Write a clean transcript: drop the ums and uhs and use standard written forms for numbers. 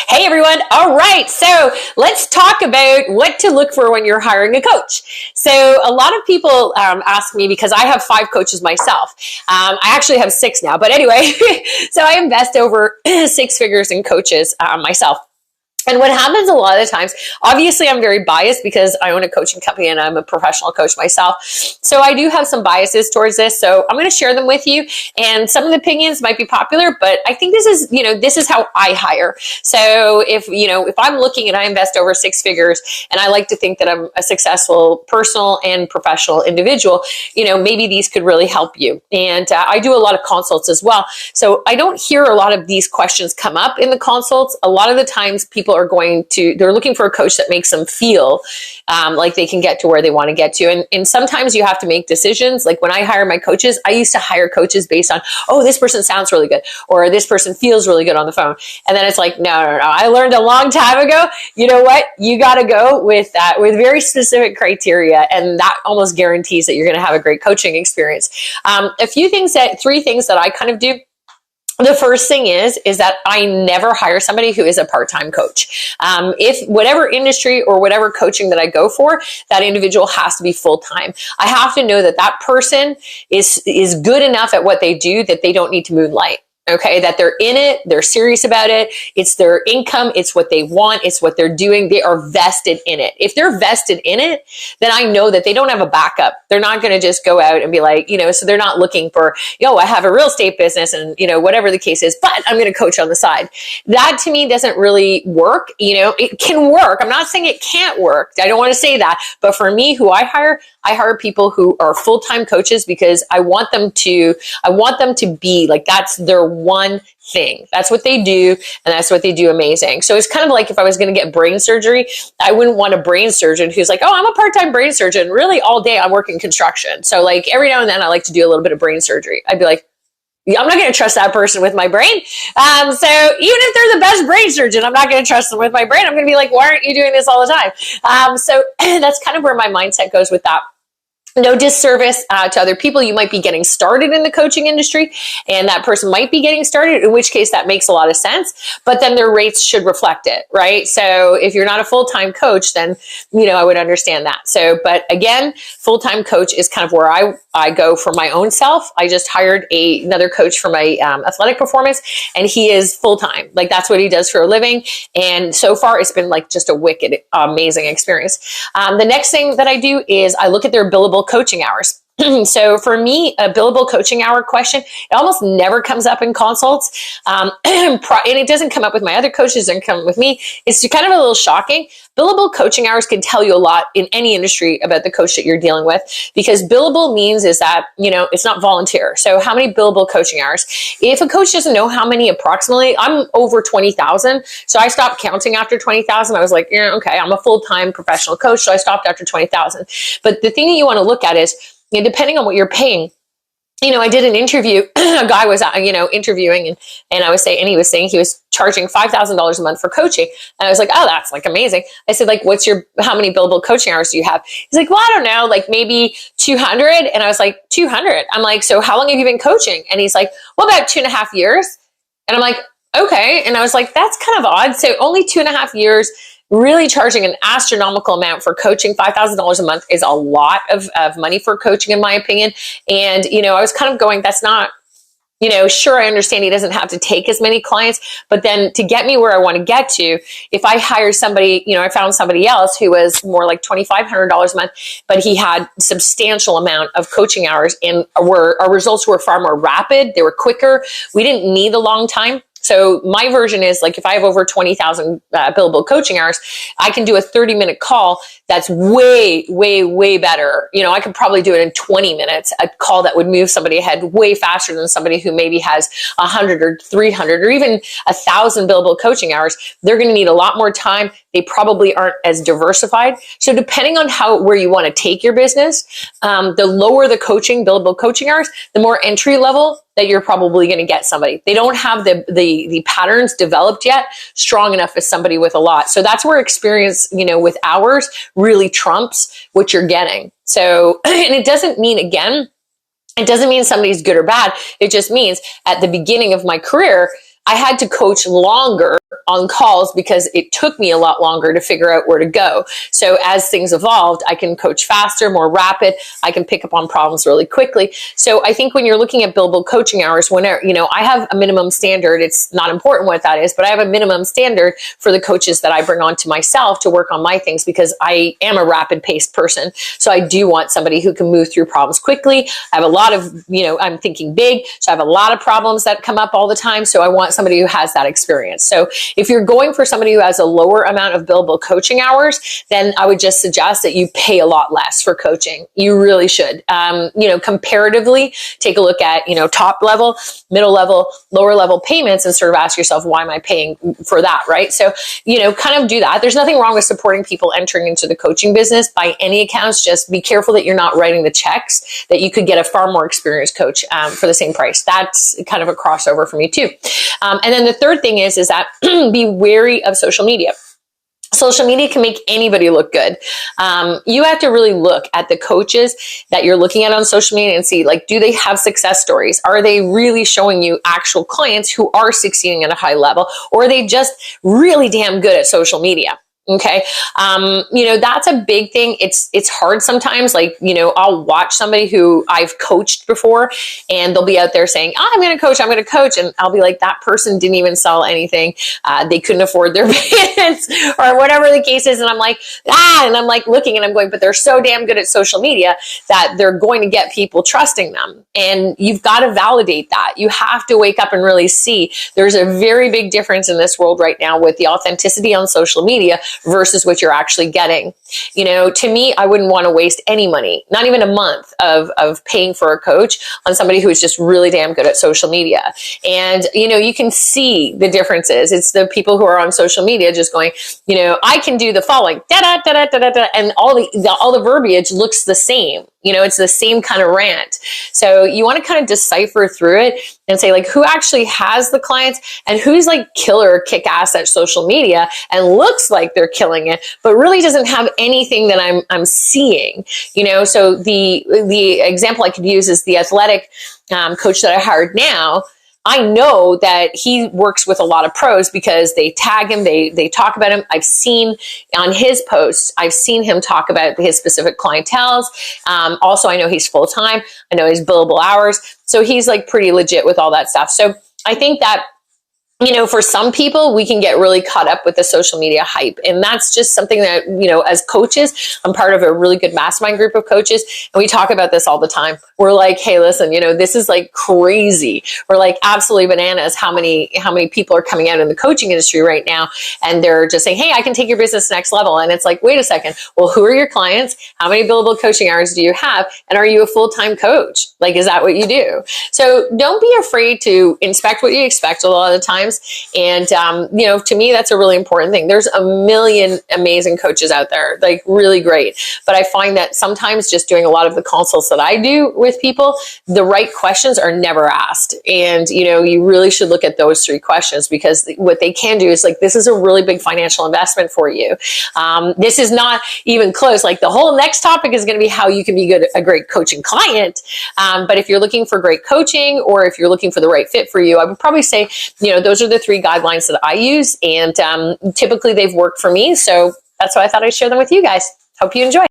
Hey everyone. All right. So let's talk about what to look for when you're hiring a coach. So a lot of people ask me, because I have 5 coaches myself. I actually have 6 now, but anyway, so I invest over 6 figures in coaches myself. And what happens a lot of the times, obviously I'm very biased because I own a coaching company and I'm a professional coach myself. So I do have some biases towards this. So I'm going to share them with you. And some of the opinions might be popular, but I think this is how I hire. So if I'm looking and I invest over 6 figures and I like to think that I'm a successful personal and professional individual, maybe these could really help you. And I do a lot of consults as well. So I don't hear a lot of these questions come up in the consults. A lot of the times people are they're looking for a coach that makes them feel like they can get to where they want to get to. And sometimes you have to make decisions. Like when I hire my coaches, I used to hire coaches based on, oh, this person sounds really good, or this person feels really good on the phone. And then it's like, no. I learned a long time ago, you know what? You got to go with very specific criteria. And that almost guarantees that you're going to have a great coaching experience. 3 things that I kind of do. The first thing is that I never hire somebody who is a part-time coach. If whatever industry or whatever coaching that I go for, that individual has to be full-time. I have to know that that person is good enough at what they do that they don't need to moonlight. Okay, that they're in it, they're serious about it, it's their income, it's what they want, it's what they're doing, they are vested in it. If they're vested in it, then I know that they don't have a backup. They're not going to just go out and be like, so they're not looking for, I have a real estate business and, whatever the case is, but I'm going to coach on the side. That to me doesn't really work. It can work. I'm not saying it can't work. I don't want to say that. But for me, who I hire people who are full-time coaches because I want them to be like, that's their one thing. That's what they do. And that's what they do amazing. So it's kind of like if I was going to get brain surgery, I wouldn't want a brain surgeon who's like, oh, I'm a part-time brain surgeon. Really all day I work in construction. So like every now and then I like to do a little bit of brain surgery. I'd be like, I'm not going to trust that person with my brain. So even if they're the best brain surgeon, I'm not going to trust them with my brain. I'm going to be like, why aren't you doing this all the time? So that's kind of where my mindset goes with that. No disservice to other people. You might be getting started in the coaching industry and that person might be getting started, in which case that makes a lot of sense, but then their rates should reflect it, right? So if you're not a full-time coach, then, I would understand that. So, but again, full-time coach is kind of where I go for my own self. I just hired another coach for my athletic performance and he is full-time. Like that's what he does for a living. And so far it's been like just a wicked, amazing experience. The next thing that I do is I look at their billable coaching hours. So for me, a billable coaching hour question, it almost never comes up in consults. And it doesn't come up with my other coaches, it doesn't come with me. It's kind of a little shocking. Billable coaching hours can tell you a lot in any industry about the coach that you're dealing with, because billable means is that, it's not volunteer. So how many billable coaching hours? If a coach doesn't know how many approximately, I'm over 20,000. So I stopped counting after 20,000. I was like, okay, I'm a full-time professional coach. So I stopped after 20,000. But the thing that you want to look at is, depending on what you're paying, I did an interview, a guy was, interviewing and he was saying he was charging $5,000 a month for coaching. And I was like, oh, that's like amazing. I said, like, how many billable coaching hours do you have? He's like, well, I don't know, like maybe 200. And I was like, 200. I'm like, so how long have you been coaching? And he's like, well, about 2.5 years. And I'm like, okay. And I was like, that's kind of odd. So only 2.5 years, really charging an astronomical amount for coaching. $5,000 a month is a lot of money for coaching, in my opinion. And, I was kind of going, that's not, sure, I understand he doesn't have to take as many clients, but then to get me where I want to get to, if I hire somebody, I found somebody else who was more like $2,500 a month, but he had substantial amount of coaching hours and our results were far more rapid. They were quicker. We didn't need a long time. So my version is like, if I have over 20,000 billable coaching hours, I can do a 30-minute call that's way, way, way better. I could probably do it in 20 minutes, a call that would move somebody ahead way faster than somebody who maybe has 100 or 300 or even 1,000 billable coaching hours. They're going to need a lot more time. They probably aren't as diversified. So depending on where you want to take your business, the lower the billable coaching hours, the more entry level that you're probably going to get somebody. They don't have the patterns developed yet strong enough as somebody with a lot. So that's where experience, with hours really trumps what you're getting. So, and it doesn't mean, again, it doesn't mean somebody's good or bad. It just means at the beginning of my career, I had to coach longer on calls because it took me a lot longer to figure out where to go. So as things evolved, I can coach faster, more rapid. I can pick up on problems really quickly. So I think when you're looking at billable coaching hours, whenever, I have a minimum standard. It's not important what that is, but I have a minimum standard for the coaches that I bring on to myself to work on my things, because I am a rapid paced person. So I do want somebody who can move through problems quickly. I have a lot of, I'm thinking big. So I have a lot of problems that come up all the time. So I want somebody who has that experience. So if you're going for somebody who has a lower amount of billable coaching hours, then I would just suggest that you pay a lot less for coaching. You really should. Comparatively, take a look at, top level, middle level, lower level payments and sort of ask yourself, why am I paying for that, right? So, kind of do that. There's nothing wrong with supporting people entering into the coaching business by any accounts. Just be careful that you're not writing the checks, that you could get a far more experienced coach for the same price. That's kind of a crossover for me too. And then the third thing is that be wary of social media. Social media can make anybody look good. You have to really look at the coaches that you're looking at on social media and see, do they have success stories? Are they really showing you actual clients who are succeeding at a high level? Or are they just really damn good at social media? Okay. That's a big thing. It's hard sometimes. I'll watch somebody who I've coached before and they'll be out there saying, I'm going to coach. And I'll be like, that person didn't even sell anything. They couldn't afford their pants or whatever the case is. And I'm like, and I'm looking and I'm going, but they're so damn good at social media that they're going to get people trusting them. And you've got to validate that. You have to wake up and really see there's a very big difference in this world right now with the authenticity on social media versus what you're actually getting. To me, I wouldn't want to waste any money, not even a month of paying for a coach on somebody who is just really damn good at social media. And, you can see the differences. It's the people who are on social media just going, I can do the following, da da da da da da, and all the verbiage looks the same. It's the same kind of rant. So you want to kind of decipher through it and say, who actually has the clients and who's killer kick ass at social media and looks like they're killing it, but really doesn't have anything that I'm seeing. So the example I could use is the athletic coach that I hired now. I know that he works with a lot of pros because they tag him, they talk about him. I've seen on his posts, I've seen him talk about his specific clienteles. Also, I know he's full-time. I know his billable hours. So he's pretty legit with all that stuff. So I think that for some people, we can get really caught up with the social media hype. And that's just something that, as coaches, I'm part of a really good mastermind group of coaches. And we talk about this all the time. We're like, hey, listen, this is crazy. We're absolutely bananas how many people are coming out in the coaching industry right now. And they're just saying, hey, I can take your business next level. And it's wait a second. Well, who are your clients? How many billable coaching hours do you have? And are you a full-time coach? Is that what you do? So don't be afraid to inspect what you expect a lot of the time. And, to me, that's a really important thing. There's a million amazing coaches out there, really great. But I find that sometimes just doing a lot of the consults that I do with people, the right questions are never asked. And, you really should look at those 3 questions, because what they can do is this is a really big financial investment for you. This is not even close. The whole next topic is going to be how you can be a great coaching client. But if you're looking for great coaching, or if you're looking for the right fit for you, I would probably say, those are the 3 guidelines that I use, and typically they've worked for me. So that's why I thought I'd share them with you guys. Hope you enjoy.